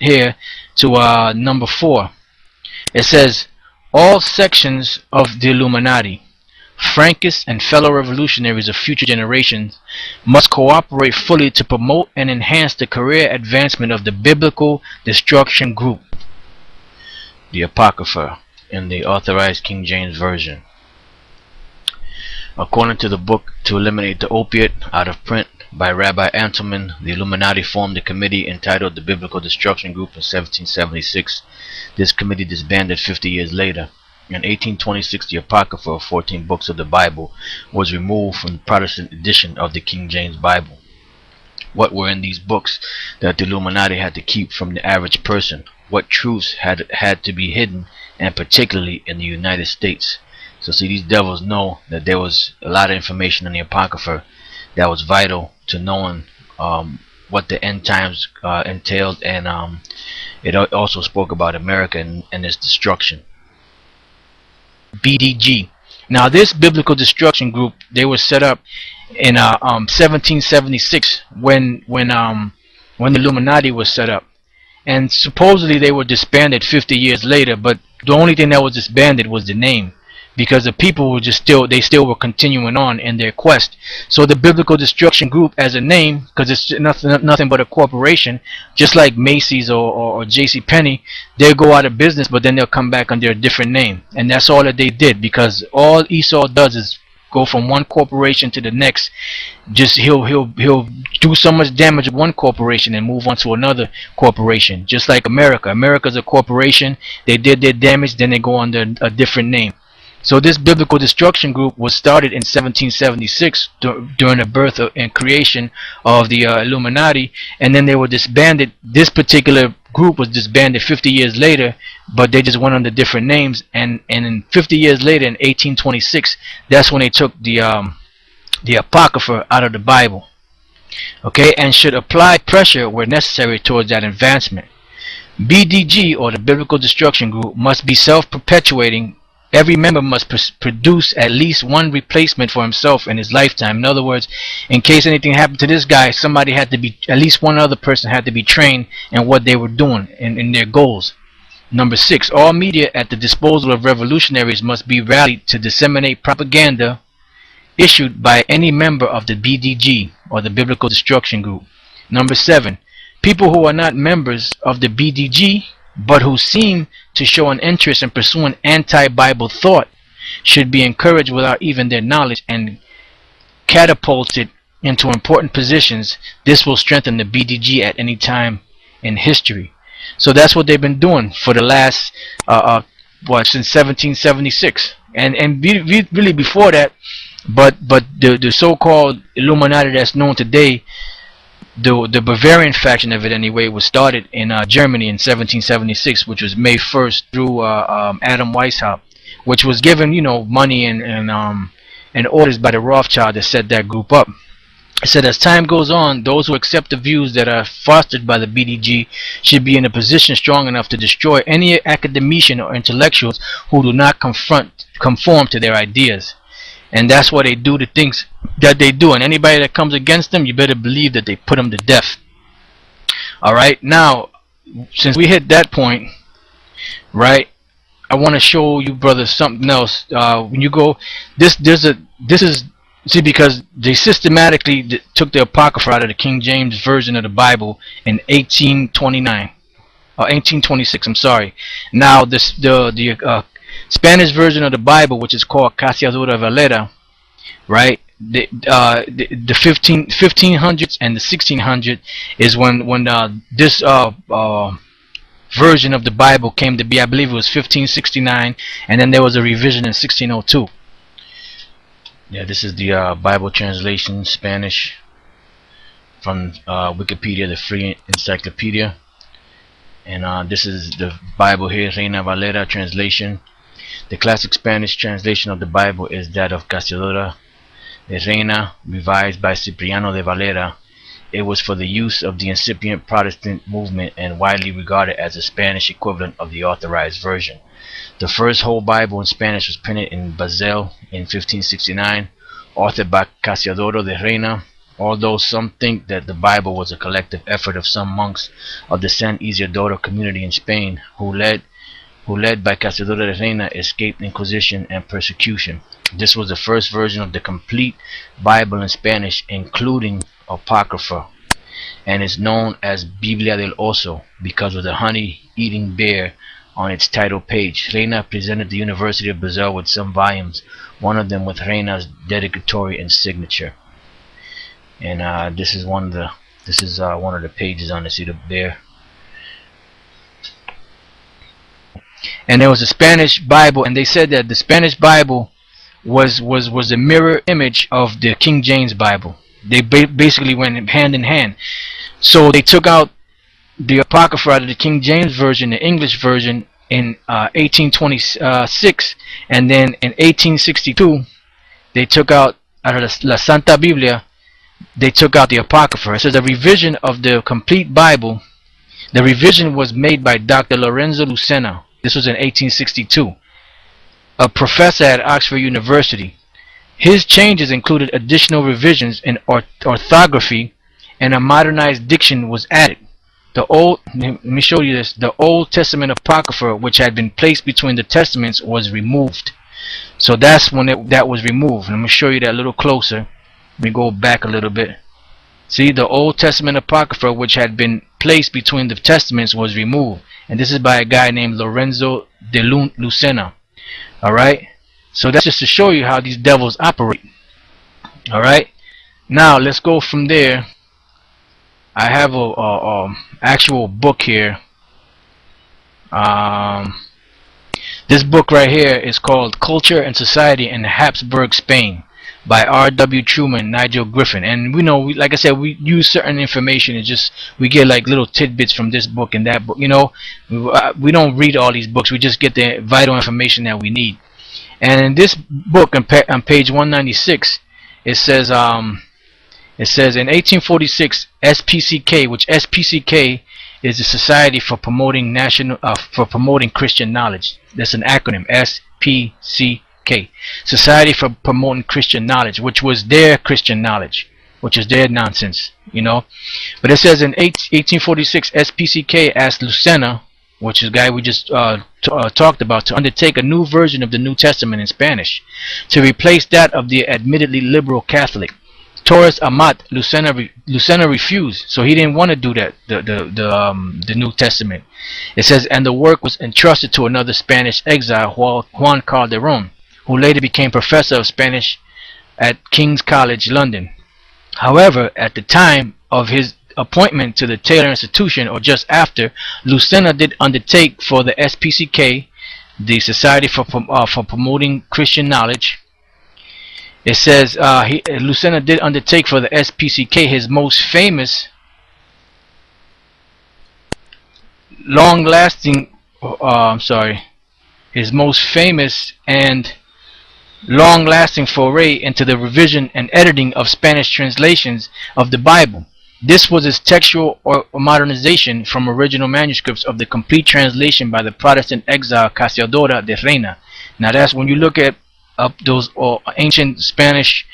here to number 4. It says, all sections of the Illuminati, Frankists and fellow revolutionaries of future generations must cooperate fully to promote and enhance the career advancement of the Biblical Destruction Group, the Apocrypha, in the Authorized King James Version. According to the book To Eliminate the Opiate, out of print by Rabbi Antelman, the Illuminati formed a committee entitled the Biblical Destruction Group in 1776. This committee disbanded 50 years later. In 1826, the Apocrypha, 14 books of the Bible, was removed from the Protestant edition of the King James Bible. What were in these books that the Illuminati had to keep from the average person? What truths had to be hidden, and particularly in the United States? So see, these devils know that there was a lot of information in the Apocrypha that was vital to knowing what the end times entailed, and it also spoke about America and its destruction. BDG. Now this Biblical Destruction Group, they were set up in 1776 when the Illuminati was set up, and supposedly they were disbanded 50 years later. But the only thing that was disbanded was the name, because the people were they still were continuing on in their quest. So the Biblical Destruction Group as a name, because it's nothing but a corporation, just like Macy's or J.C. Penney, they'll go out of business, but then they'll come back under a different name. And that's all that they did, because all Esau does is go from one corporation to the next. Just he'll do so much damage with one corporation and move on to another corporation. Just like America's a corporation. They did their damage, then they go under a different name. So this Biblical Destruction Group was started in 1776 during the birth and creation of the Illuminati, and then they were disbanded. This particular group was disbanded 50 years later, but they just went under different names. And in 50 years later, in 1826, that's when they took the Apocrypha out of the Bible. Okay, and should apply pressure where necessary towards that advancement. BDG, or the Biblical Destruction Group, must be self-perpetuating. Every member must produce at least one replacement for himself in his lifetime. In other words, in case anything happened to this guy, somebody had to be, at least one other person had to be trained in what they were doing, in their goals. Number 6, all media at the disposal of revolutionaries must be rallied to disseminate propaganda issued by any member of the BDG, or the Biblical Destruction Group. Number 7, people who are not members of the BDG but who seem to show an interest in pursuing anti-Bible thought should be encouraged without even their knowledge and catapulted into important positions. This will strengthen the BDG at any time in history. So that's what they've been doing for the last since 1776, and really before that. But the so-called Illuminati that's known today, the Bavarian faction of it anyway, was started in Germany in 1776, which was May 1st through Adam Weishaupt, which was given, money and orders by the Rothschild to set that group up. It said, as time goes on, those who accept the views that are fostered by the BDG should be in a position strong enough to destroy any academician or intellectuals who do not conform to their ideas. And that's why they do the things that they do. And anybody that comes against them, you better believe that they put them to death. Alright, now, since we hit that point, right, I want to show you brothers something else. When you go, see, because they systematically took the Apocrypha out of the King James Version of the Bible in 1826, I'm sorry. Now, the Spanish version of the Bible, which is called Cassiadura Valera, right? The 1500s and the 1600s is when this version of the Bible came to be. I believe it was 1569, and then there was a revision in 1602. Yeah, this is the Bible translation, Spanish, from Wikipedia, the free encyclopedia. And this is the Bible here, Reina Valera translation. The classic Spanish translation of the Bible is that of Cassiodoro de Reina, revised by Cipriano de Valera. It was for the use of the incipient Protestant movement and widely regarded as a Spanish equivalent of the Authorized Version. The first whole Bible in Spanish was printed in Basel in 1569, authored by Cassiodoro de Reina, Although some think that the Bible was a collective effort of some monks of the San Isidoro community in Spain who led by Cazadora de Reina escaped Inquisition and persecution. This was the first version of the complete Bible in Spanish, including Apocrypha, and is known as Biblia del Oso because of the honey-eating bear on its title page. Reina presented the University of Brazil with some volumes, one of them with Reina's dedicatory and signature. And this is one of the pages on the see the bear. And there was a Spanish Bible, and they said that the Spanish Bible was a mirror image of the King James Bible. They basically went hand in hand. So they took out the Apocrypha out of the King James version, the English version, in 1826, and then in 1862 they took out of La Santa Biblia, they took out the Apocrypha. It says a revision of the complete Bible. The revision was made by Dr. Lorenzo Lucena. This was in 1862, a professor at Oxford University. His changes included additional revisions in orthography, and a modernized diction was added. Let me show you this. The Old Testament Apocrypha, which had been placed between the Testaments, was removed. So that's when that was removed. Let me show you that a little closer. Let me go back a little bit. See, the Old Testament Apocrypha, which had been placed between the Testaments, was removed. And this is by a guy named Lorenzo de Lucena. Alright? So that's just to show you how these devils operate. Alright? Now, let's go from there. I have a actual book here. This book right here is called Culture and Society in Habsburg Spain by R.W. Truman, Nigel Griffin. And we know, like I said, we use certain information. It's just we get like little tidbits from this book and that book. You know, we don't read all these books. We just get the vital information that we need. And in this book, on page 196, it says in 1846, SPCK, which SPCK is the Society for Promoting Christian Knowledge. That's an acronym, SPCK. Society for Promoting Christian Knowledge, which was their Christian knowledge, which is their nonsense, you know. But it says in 1846, SPCK asked Lucena, which is the guy we just talked about, to undertake a new version of the New Testament in Spanish to replace that of the admittedly liberal Catholic. Torres Amat, Lucena refused, so he didn't want to do that, the New Testament. It says, and the work was entrusted to another Spanish exile, Juan Calderon, who later became professor of Spanish at King's College, London. However, at the time of his appointment to the Taylor Institution, or just after, Lucena did undertake for the SPCK, the Society for Promoting Christian Knowledge. It says Lucena did undertake for the SPCK his most famous, his most famous and long-lasting foray into the revision and editing of Spanish translations of the Bible. This was his textual or modernization from original manuscripts of the complete translation by the Protestant exile Cazadora de Reina. Now that's when you look at those ancient Spanish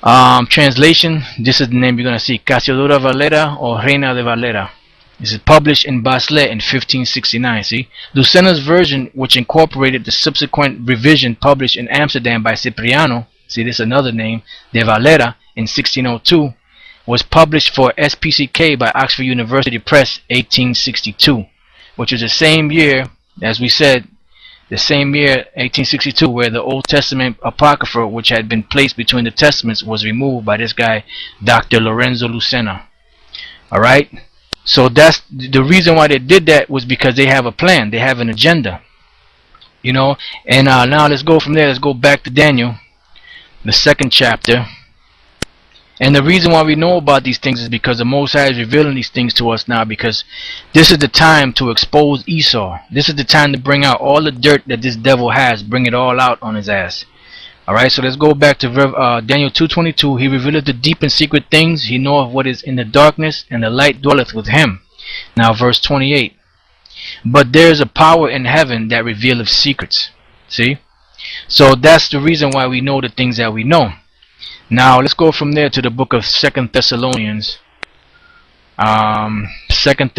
translation, this is the name you're going to see, Cazadora Valera or Reina de Valera. This is published in Basle in 1569. See, Lucena's version, which incorporated the subsequent revision published in Amsterdam by Cipriano, see this is another name, de Valera, in 1602, was published for SPCK by Oxford University Press 1862, which was the same year, as we said, the same year 1862, where the Old Testament Apocrypha, which had been placed between the Testaments, was removed by this guy Dr. Lorenzo Lucena. Alright, so that's the reason why they did that, was because they have a plan, they have an agenda, you know. And now let's go from there. Let's go back to Daniel, the 2nd chapter. And the reason why we know about these things is because the Most High is revealing these things to us now, because this is the time to expose Esau. This is the time to bring out all the dirt that this devil has, bring it all out on his ass. Alright, so let's go back to Daniel 2:22. He revealeth the deep and secret things. He knoweth what is in the darkness, and the light dwelleth with him. Now verse 28. But there is a power in heaven that revealeth secrets. See? So that's the reason why we know the things that we know. Now let's go from there to the book of Second Thessalonians. Second